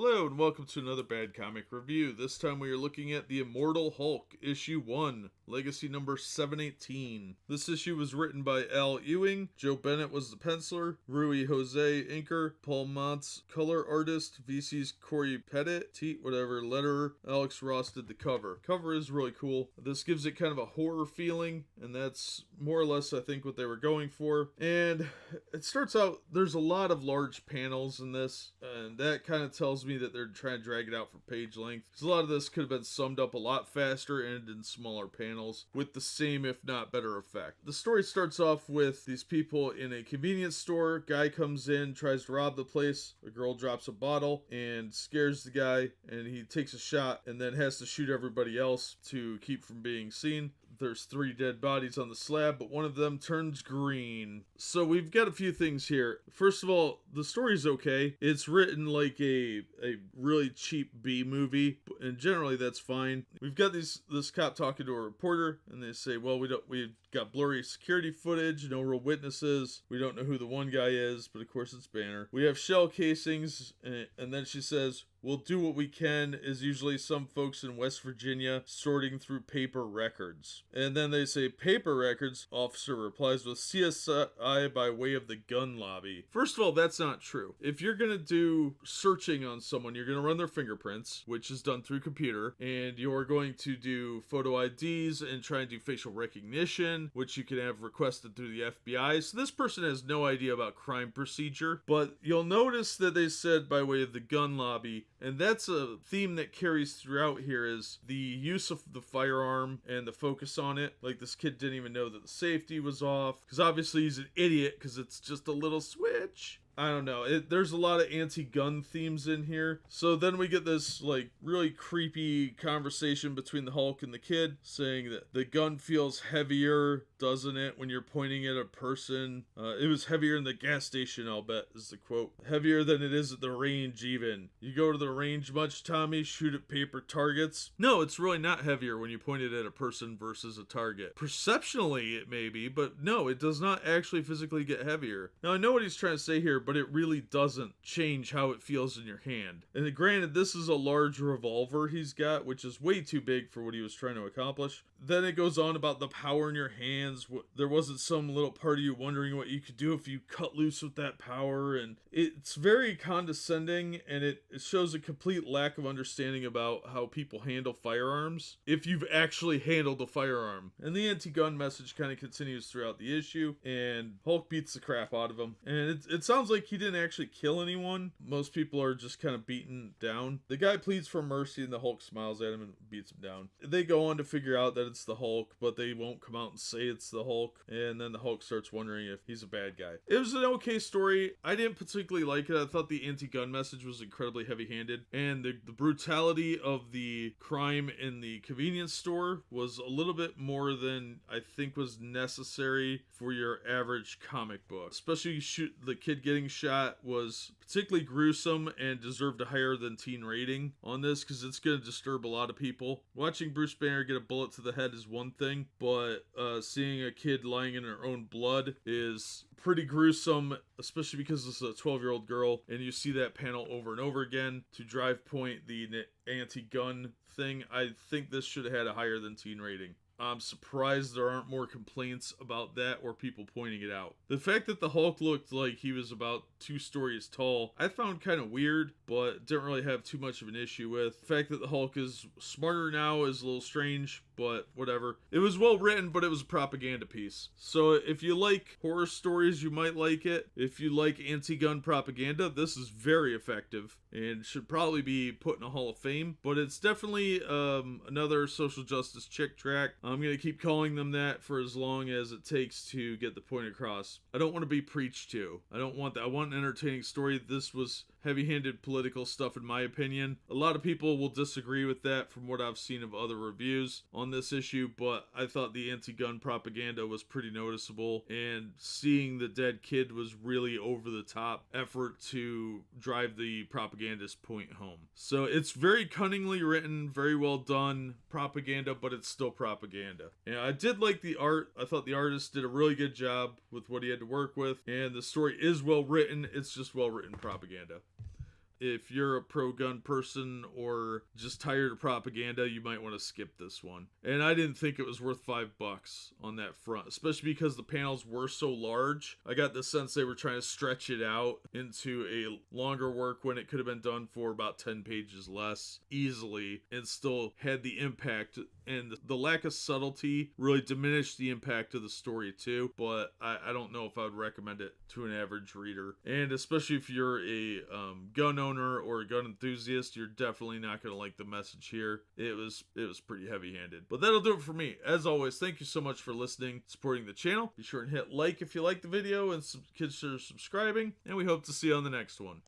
Hello and welcome to another Bad Comic Review. This time we are looking at the Immortal Hulk, Issue 1, Legacy number 718. This issue was written by Al Ewing, Joe Bennett was the penciler, Rui Jose inker, Paul Montz color artist, VC's Corey Pettit, letterer, Alex Ross did the cover. Cover is really cool. This gives it kind of a horror feeling, and that's more or less I think what they were going for. And it starts out, there's a lot of large panels in this, and that kind of tells me that they're trying to drag it out for page length. Because a lot of this could have been summed up a lot faster and in smaller panels with the same, if not better, effect. The story starts off with these people in a convenience store. Guy comes in, tries to rob the place. A girl drops a bottle and scares the guy, and he takes a shot and then has to shoot everybody else to keep from being seen. There's 3 dead bodies on the slab, but one of them turns green. So we've got a few things here. First of all, the story's okay. It's written like a really cheap B movie, and generally that's fine. We've got this cop talking to a reporter, and they say, well, we've got blurry security footage, no real witnesses. We don't know who the one guy is, but of course it's Banner. We have shell casings, and then she says, we'll do what we can, is usually some folks in West Virginia sorting through paper records. And then they say, paper records, officer replies with CSI by way of the gun lobby. First of all, that's not true. If you're going to do searching on someone, you're going to run their fingerprints, which is done through computer, and you're going to do photo IDs and try and do facial recognition, which you can have requested through the FBI. So this person has no idea about crime procedure, but you'll notice that they said by way of the gun lobby, and that's a theme that carries throughout here, is the use of the firearm and the focus on it. Like, this kid didn't even know that the safety was off, because obviously he's an idiot because it's just a little switch. I don't know. There's a lot of anti-gun themes in here. So then we get this like really creepy conversation between the Hulk and the kid, saying that the gun feels heavier, doesn't it, when you're pointing at a person? It was heavier in the gas station, I'll bet, is the quote. Heavier than it is at the range even. You go to the range much, Tommy? Shoot at paper targets? No, it's really not heavier when you point it at a person versus a target. Perceptionally it may be, but no, it does not actually physically get heavier. Now I know what he's trying to say here, but it really doesn't change how it feels in your hand. And granted, this is a large revolver he's got, which is way too big for what he was trying to accomplish. Then it goes on about the power in your hands. There wasn't some little part of you wondering what you could do if you cut loose with that power. And it's very condescending, and it shows a complete lack of understanding about how people handle firearms, if you've actually handled a firearm. And the anti-gun message kind of continues throughout the issue, and Hulk beats the crap out of him. And it sounds like he didn't actually kill anyone. Most people are just kind of beaten down. The guy pleads for mercy, and the Hulk smiles at him and beats him down. They go on to figure out that it's the Hulk, but they won't come out and say it's the Hulk, and then the Hulk starts wondering if he's a bad guy. It was an okay story. I didn't particularly like it. I thought the anti-gun message was incredibly heavy-handed, and the brutality of the crime in the convenience store was a little bit more than I think was necessary for your average comic book. Especially the kid getting shot was particularly gruesome and deserved a higher than teen rating on this, because it's going to disturb a lot of people. Watching Bruce Banner get a bullet to the head is one thing, but seeing a kid lying in her own blood is pretty gruesome, especially because it's a 12-year-old girl, and you see that panel over and over again to drive point the anti-gun thing. I think this should have had a higher than teen rating. I'm surprised there aren't more complaints about that or people pointing it out. The fact that the Hulk looked like he was about 2 stories tall, I found kind of weird, but didn't really have too much of an issue with. The fact that the Hulk is smarter now is a little strange, but whatever. It was well written, but it was a propaganda piece. So if you like horror stories, you might like it. If you like anti-gun propaganda, this is very effective and should probably be put in a Hall of Fame. But it's definitely another social justice chick track. I'm going to keep calling them that for as long as it takes to get the point across. I don't want to be preached to. I don't want that. I want an entertaining story. This was heavy-handed political stuff, in my opinion. A lot of people will disagree with that from what I've seen of other reviews on this issue, but I thought the anti-gun propaganda was pretty noticeable, and seeing the dead kid was really over-the-top effort to drive the propagandist point home. So it's very cunningly written, very well done propaganda, but it's still propaganda. And I did like the art. I thought the artist did a really good job with what he had to work with, and the story is well written. It's just well written propaganda. if you're a pro-gun person or just tired of propaganda, you might want to skip this one. And I didn't think it was worth $5 on that front, especially because the panels were so large. I got the sense they were trying to stretch it out into a longer work when it could have been done for about 10 pages less easily and still had the impact. And the lack of subtlety really diminished the impact of the story too, but I don't know if I would recommend it to an average reader. And especially if you're a gun owner or a gun enthusiast, you're definitely not going to like the message here. It was pretty heavy-handed. But that'll do it for me. As always, thank you so much for listening, supporting the channel. Be sure and hit like if you like the video and consider subscribing, and we hope to see you on the next one.